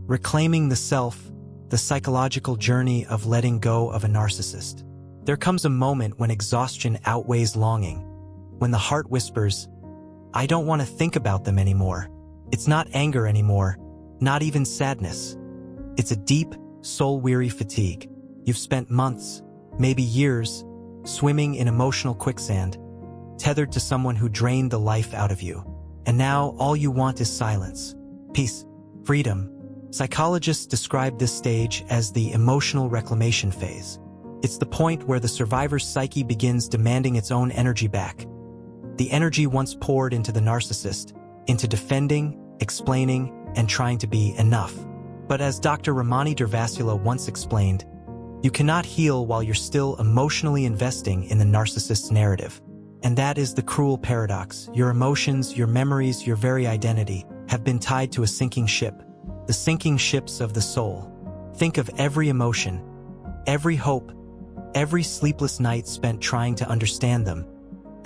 Reclaiming the self, the psychological journey of letting go of a narcissist. There comes a moment when exhaustion outweighs longing, when the heart whispers, "I don't want to think about them anymore." It's not anger anymore, not even sadness. It's a deep, soul-weary fatigue. You've spent months, maybe years, swimming in emotional quicksand, tethered to someone who drained the life out of you. And now all you want is silence, peace, freedom. Psychologists describe this stage as the emotional reclamation phase. It's the point where the survivor's psyche begins demanding its own energy back. The energy once poured into the narcissist, into defending, explaining, and trying to be enough. But as Dr. Ramani Durvasula once explained, you cannot heal while you're still emotionally investing in the narcissist's narrative. And that is the cruel paradox. Your emotions, your memories, your very identity have been tied to a sinking ship. The sinking ships of the soul. Think of every emotion, every hope, every sleepless night spent trying to understand them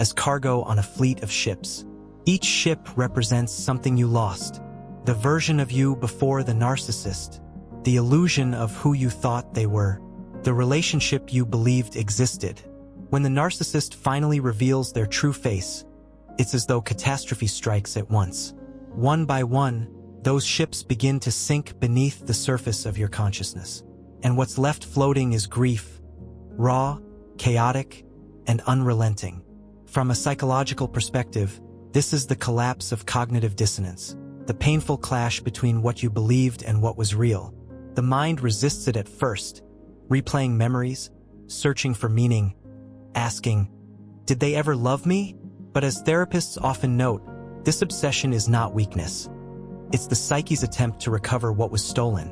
as cargo on a fleet of ships. Each ship represents something you lost. The version of you before the narcissist, the illusion of who you thought they were, the relationship you believed existed. When the narcissist finally reveals their true face, it's as though catastrophe strikes at once. One by one, those ships begin to sink beneath the surface of your consciousness. And what's left floating is grief, raw, chaotic, and unrelenting. From a psychological perspective, this is the collapse of cognitive dissonance, the painful clash between what you believed and what was real. The mind resists it at first, replaying memories, searching for meaning, asking, "Did they ever love me?" But as therapists often note, this obsession is not weakness. It's the psyche's attempt to recover what was stolen.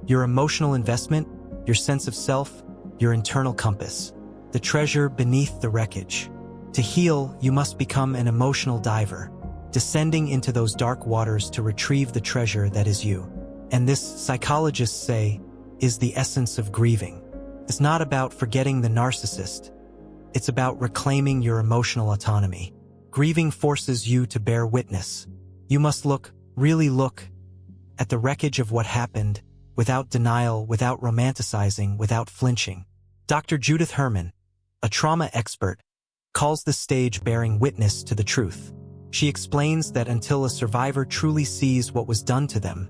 Your emotional investment, your sense of self, your internal compass, the treasure beneath the wreckage. To heal, you must become an emotional diver, descending into those dark waters to retrieve the treasure that is you. And this, psychologists say, is the essence of grieving. It's not about forgetting the narcissist. It's about reclaiming your emotional autonomy. Grieving forces you to bear witness. You must look, really look, at the wreckage of what happened, without denial, without romanticizing, without flinching. Dr. Judith Herman, a trauma expert, calls this stage bearing witness to the truth. She explains that until a survivor truly sees what was done to them,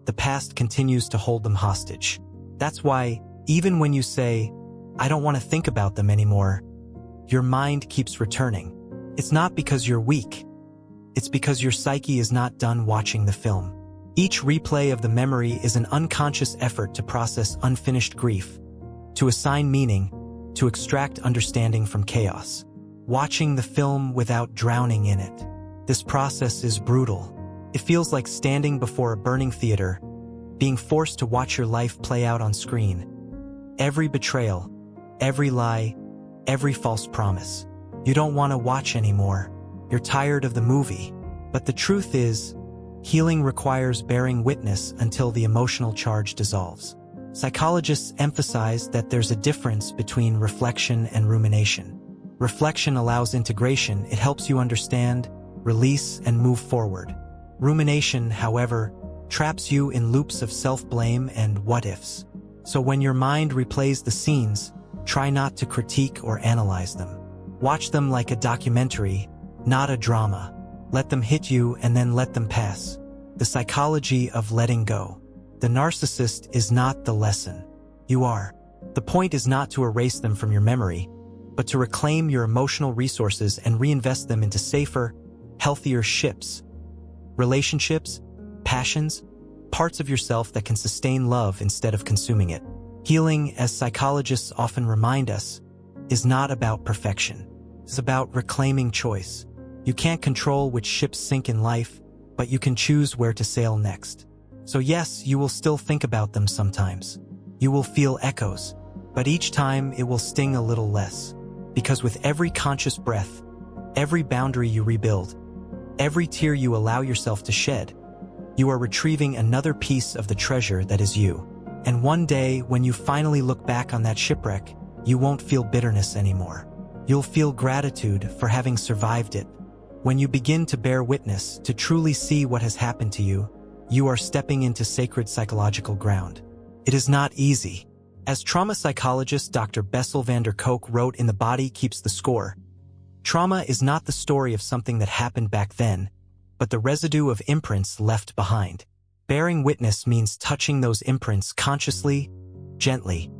the past continues to hold them hostage. That's why, even when you say, "I don't want to think about them anymore," your mind keeps returning. It's not because you're weak. It's because your psyche is not done watching the film. Each replay of the memory is an unconscious effort to process unfinished grief, to assign meaning, to extract understanding from chaos. Watching the film without drowning in it. This process is brutal. It feels like standing before a burning theater, being forced to watch your life play out on screen. Every betrayal, every lie, every false promise. You don't want to watch anymore. You're tired of the movie. But the truth is, healing requires bearing witness until the emotional charge dissolves. Psychologists emphasize that there's a difference between reflection and rumination. Reflection allows integration. It helps you understand, release, and move forward. Rumination, however, traps you in loops of self-blame and what-ifs. So when your mind replays the scenes, try not to critique or analyze them. Watch them like a documentary, not a drama. Let them hit you and then let them pass. The psychology of letting go. The narcissist is not the lesson. You are. The point is not to erase them from your memory, but to reclaim your emotional resources and reinvest them into safer, healthier ships. Relationships, passions, parts of yourself that can sustain love instead of consuming it. Healing, as psychologists often remind us, is not about perfection. It's about reclaiming choice. You can't control which ships sink in life, but you can choose where to sail next. So yes, you will still think about them sometimes. You will feel echoes, but each time it will sting a little less. Because with every conscious breath, every boundary you rebuild, every tear you allow yourself to shed, you are retrieving another piece of the treasure that is you. And one day, when you finally look back on that shipwreck, you won't feel bitterness anymore. You'll feel gratitude for having survived it. When you begin to bear witness, to truly see what has happened to you, you are stepping into sacred psychological ground. It is not easy. As trauma psychologist Dr. Bessel van der Kolk wrote in The Body Keeps the Score, trauma is not the story of something that happened back then, but the residue of imprints left behind. Bearing witness means touching those imprints consciously, gently,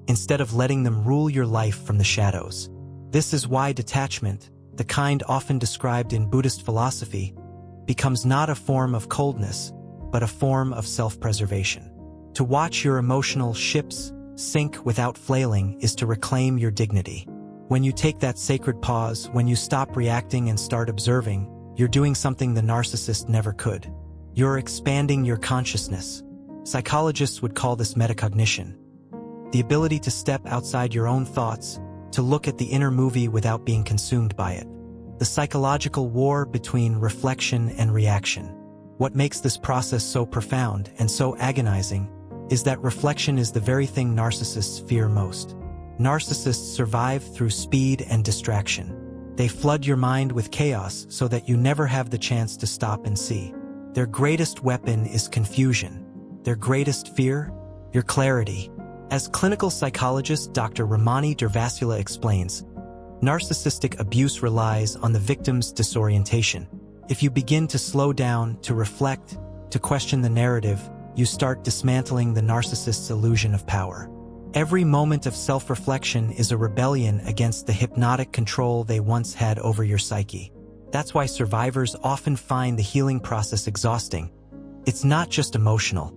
instead of letting them rule your life from the shadows. This is why detachment, the kind often described in Buddhist philosophy, becomes not a form of coldness, but a form of self-preservation. To watch your emotional ships sink without flailing is to reclaim your dignity. When you take that sacred pause, when you stop reacting and start observing, you're doing something the narcissist never could. You're expanding your consciousness. Psychologists would call this metacognition. The ability to step outside your own thoughts, to look at the inner movie without being consumed by it. The psychological war between reflection and reaction. What makes this process so profound and so agonizing is that reflection is the very thing narcissists fear most. Narcissists survive through speed and distraction. They flood your mind with chaos so that you never have the chance to stop and see. Their greatest weapon is confusion. Their greatest fear? Your clarity. As clinical psychologist Dr. Ramani Durvasula explains, narcissistic abuse relies on the victim's disorientation. If you begin to slow down, to reflect, to question the narrative, you start dismantling the narcissist's illusion of power. Every moment of self-reflection is a rebellion against the hypnotic control they once had over your psyche. That's why survivors often find the healing process exhausting. It's not just emotional,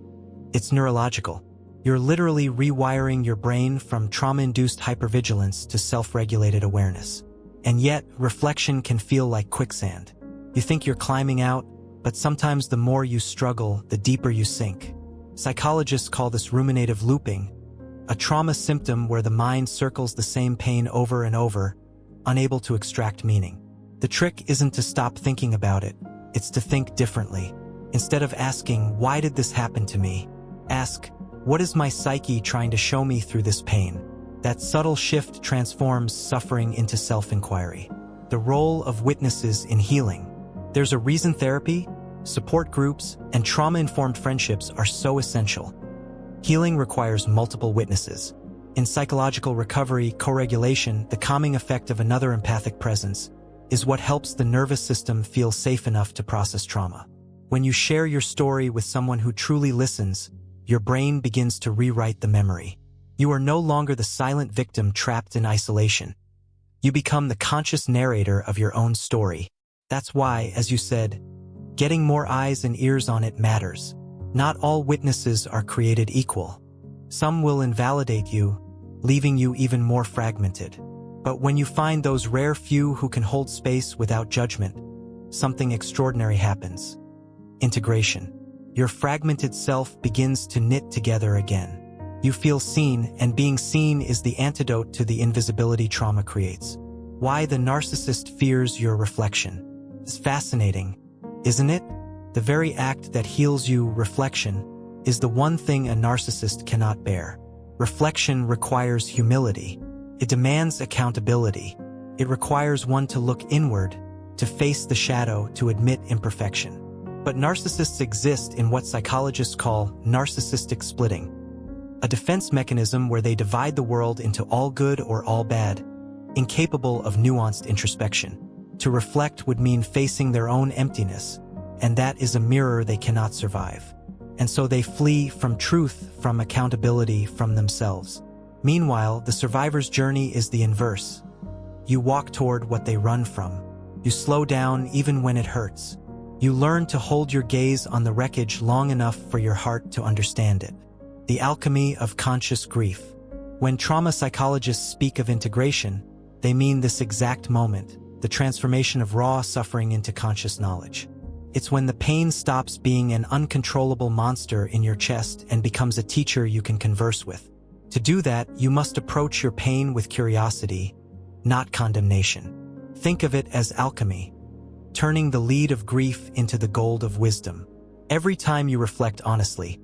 it's neurological. You're literally rewiring your brain from trauma-induced hypervigilance to self-regulated awareness. And yet, reflection can feel like quicksand. You think you're climbing out, but sometimes the more you struggle, the deeper you sink. Psychologists call this ruminative looping, a trauma symptom where the mind circles the same pain over and over, unable to extract meaning. The trick isn't to stop thinking about it, it's to think differently. Instead of asking, "Why did this happen to me?" ask, "What is my psyche trying to show me through this pain?" That subtle shift transforms suffering into self-inquiry. The role of witnesses in healing. There's a reason therapy, support groups, and trauma-informed friendships are so essential. Healing requires multiple witnesses. In psychological recovery, co-regulation, the calming effect of another empathic presence, is what helps the nervous system feel safe enough to process trauma. When you share your story with someone who truly listens, your brain begins to rewrite the memory. You are no longer the silent victim trapped in isolation. You become the conscious narrator of your own story. That's why, as you said, getting more eyes and ears on it matters. Not all witnesses are created equal. Some will invalidate you, leaving you even more fragmented. But when you find those rare few who can hold space without judgment, something extraordinary happens. Integration. Your fragmented self begins to knit together again. You feel seen, and being seen is the antidote to the invisibility trauma creates. Why the narcissist fears your reflection. It's fascinating, isn't it? The very act that heals you, reflection, is the one thing a narcissist cannot bear. Reflection requires humility. It demands accountability. It requires one to look inward, to face the shadow, to admit imperfection. But narcissists exist in what psychologists call narcissistic splitting, a defense mechanism where they divide the world into all good or all bad, incapable of nuanced introspection. To reflect would mean facing their own emptiness, and that is a mirror they cannot survive. And so they flee from truth, from accountability, from themselves. Meanwhile, the survivor's journey is the inverse. You walk toward what they run from. You slow down even when it hurts. You learn to hold your gaze on the wreckage long enough for your heart to understand it. The alchemy of conscious grief. When trauma psychologists speak of integration, they mean this exact moment, the transformation of raw suffering into conscious knowledge. It's when the pain stops being an uncontrollable monster in your chest and becomes a teacher you can converse with. To do that, you must approach your pain with curiosity, not condemnation. Think of it as alchemy, turning the lead of grief into the gold of wisdom. Every time you reflect honestly,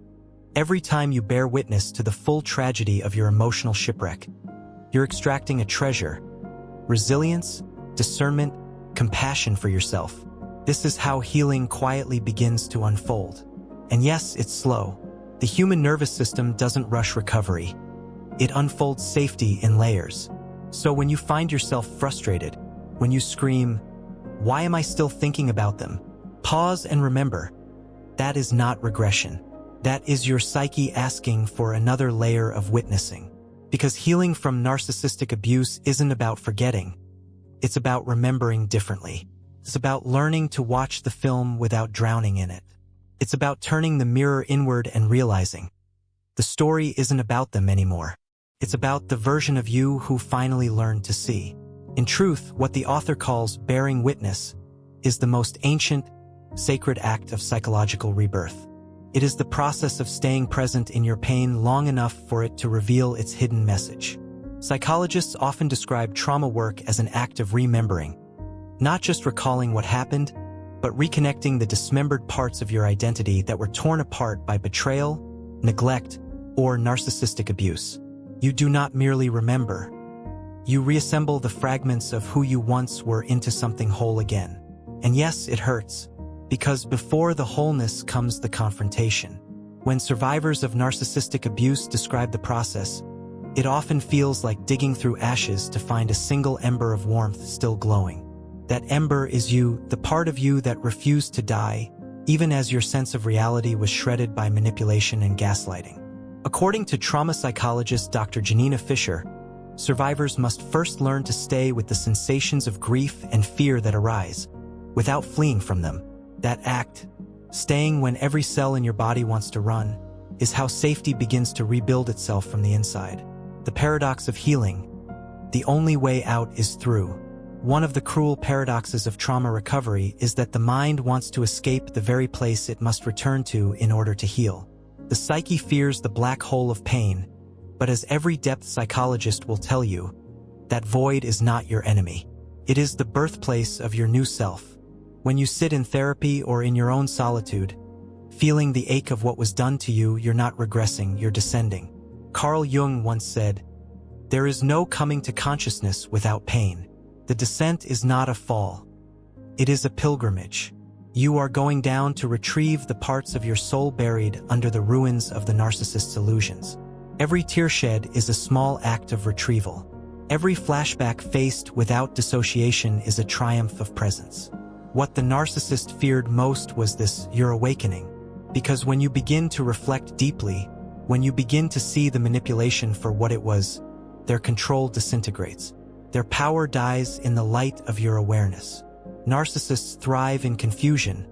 every time you bear witness to the full tragedy of your emotional shipwreck, you're extracting a treasure: resilience, discernment, compassion for yourself. This is how healing quietly begins to unfold. And yes, it's slow. The human nervous system doesn't rush recovery. It unfolds safety in layers. So when you find yourself frustrated, when you scream, "Why am I still thinking about them?" Pause and remember, that is not regression. That is your psyche asking for another layer of witnessing. Because healing from narcissistic abuse isn't about forgetting. It's about remembering differently. It's about learning to watch the film without drowning in it. It's about turning the mirror inward and realizing the story isn't about them anymore. It's about the version of you who finally learned to see. In truth, what the author calls bearing witness is the most ancient, sacred act of psychological rebirth. It is the process of staying present in your pain long enough for it to reveal its hidden message. Psychologists often describe trauma work as an act of remembering, not just recalling what happened, but reconnecting the dismembered parts of your identity that were torn apart by betrayal, neglect, or narcissistic abuse. You do not merely remember. You reassemble the fragments of who you once were into something whole again. And yes, it hurts, because before the wholeness comes the confrontation. When survivors of narcissistic abuse describe the process, it often feels like digging through ashes to find a single ember of warmth still glowing. That ember is you, the part of you that refused to die, even as your sense of reality was shredded by manipulation and gaslighting. According to trauma psychologist Dr. Janina Fisher, survivors must first learn to stay with the sensations of grief and fear that arise, without fleeing from them. That act, staying when every cell in your body wants to run, is how safety begins to rebuild itself from the inside. The paradox of healing: the only way out is through. One of the cruel paradoxes of trauma recovery is that the mind wants to escape the very place it must return to in order to heal. The psyche fears the black hole of pain, but as every depth psychologist will tell you, that void is not your enemy. It is the birthplace of your new self. When you sit in therapy or in your own solitude, feeling the ache of what was done to you, you're not regressing, you're descending. Carl Jung once said, "There is no coming to consciousness without pain." The descent is not a fall. It is a pilgrimage. You are going down to retrieve the parts of your soul buried under the ruins of the narcissist's illusions. Every tear shed is a small act of retrieval. Every flashback faced without dissociation is a triumph of presence. What the narcissist feared most was this, your awakening. Because when you begin to reflect deeply, when you begin to see the manipulation for what it was, their control disintegrates. Their power dies in the light of your awareness. Narcissists thrive in confusion,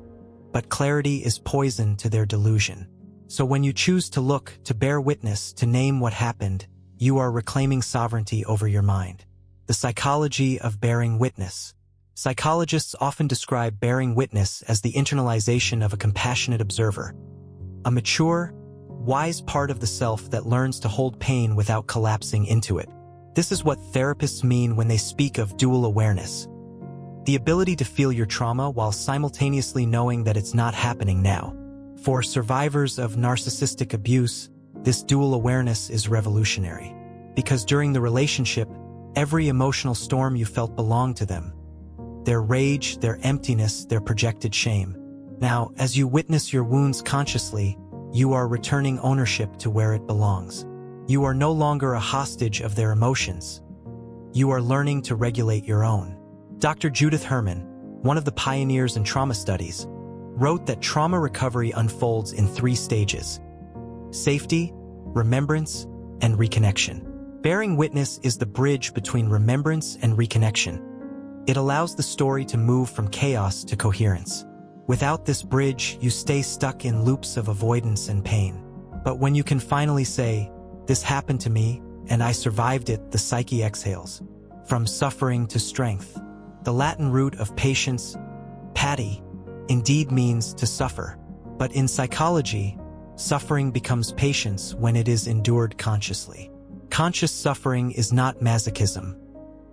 but clarity is poison to their delusion. So when you choose to look, to bear witness, to name what happened, you are reclaiming sovereignty over your mind. The psychology of bearing witness. Psychologists often describe bearing witness as the internalization of a compassionate observer, a mature, wise part of the self that learns to hold pain without collapsing into it. This is what therapists mean when they speak of dual awareness. The ability to feel your trauma while simultaneously knowing that it's not happening now. For survivors of narcissistic abuse, this dual awareness is revolutionary. Because during the relationship, every emotional storm you felt belonged to them. Their rage, their emptiness, their projected shame. Now, as you witness your wounds consciously, you are returning ownership to where it belongs. You are no longer a hostage of their emotions. You are learning to regulate your own. Dr. Judith Herman, one of the pioneers in trauma studies, wrote that trauma recovery unfolds in 3 stages: safety, remembrance, and reconnection. Bearing witness is the bridge between remembrance and reconnection. It allows the story to move from chaos to coherence. Without this bridge, you stay stuck in loops of avoidance and pain. But when you can finally say, "This happened to me, and I survived it," the psyche exhales. From suffering to strength. The Latin root of patience, pati, indeed means to suffer. But in psychology, suffering becomes patience when it is endured consciously. Conscious suffering is not masochism.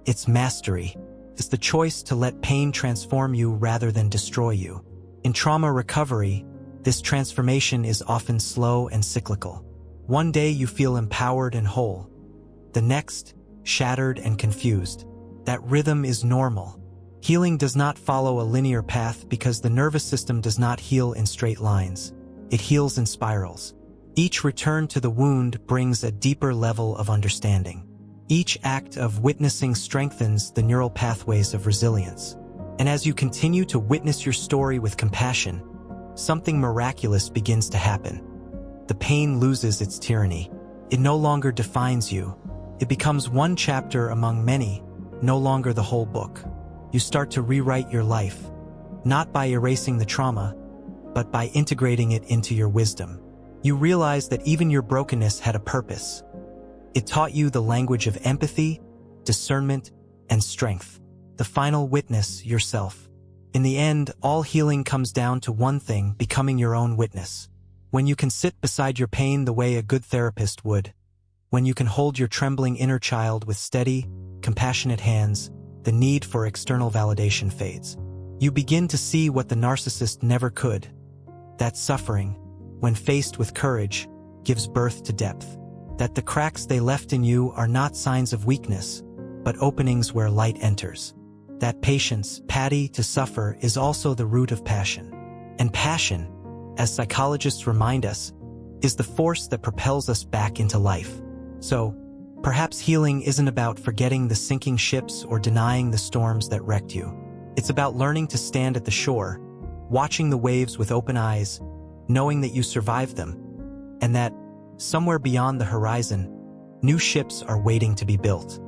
It's mastery. It's the choice to let pain transform you rather than destroy you. In trauma recovery, this transformation is often slow and cyclical. One day you feel empowered and whole. The next, shattered and confused. That rhythm is normal. Healing does not follow a linear path because the nervous system does not heal in straight lines. it heals in spirals. Each return to the wound brings a deeper level of understanding. Each act of witnessing strengthens the neural pathways of resilience. And as you continue to witness your story with compassion, something miraculous begins to happen. The pain loses its tyranny. It no longer defines you. It becomes one chapter among many, no longer the whole book. You start to rewrite your life, not by erasing the trauma, but by integrating it into your wisdom. You realize that even your brokenness had a purpose. It taught you the language of empathy, discernment, and strength. The final witness, yourself. In the end, all healing comes down to one thing: becoming your own witness. When you can sit beside your pain the way a good therapist would, when you can hold your trembling inner child with steady, compassionate hands, the need for external validation fades. You begin to see what the narcissist never could. That suffering, when faced with courage, gives birth to depth. That the cracks they left in you are not signs of weakness, but openings where light enters. That patience, Patty, to suffer, is also the root of passion. And passion, as psychologists remind us, is the force that propels us back into life. So, perhaps healing isn't about forgetting the sinking ships or denying the storms that wrecked you. It's about learning to stand at the shore, watching the waves with open eyes, knowing that you survived them, and that, somewhere beyond the horizon, new ships are waiting to be built.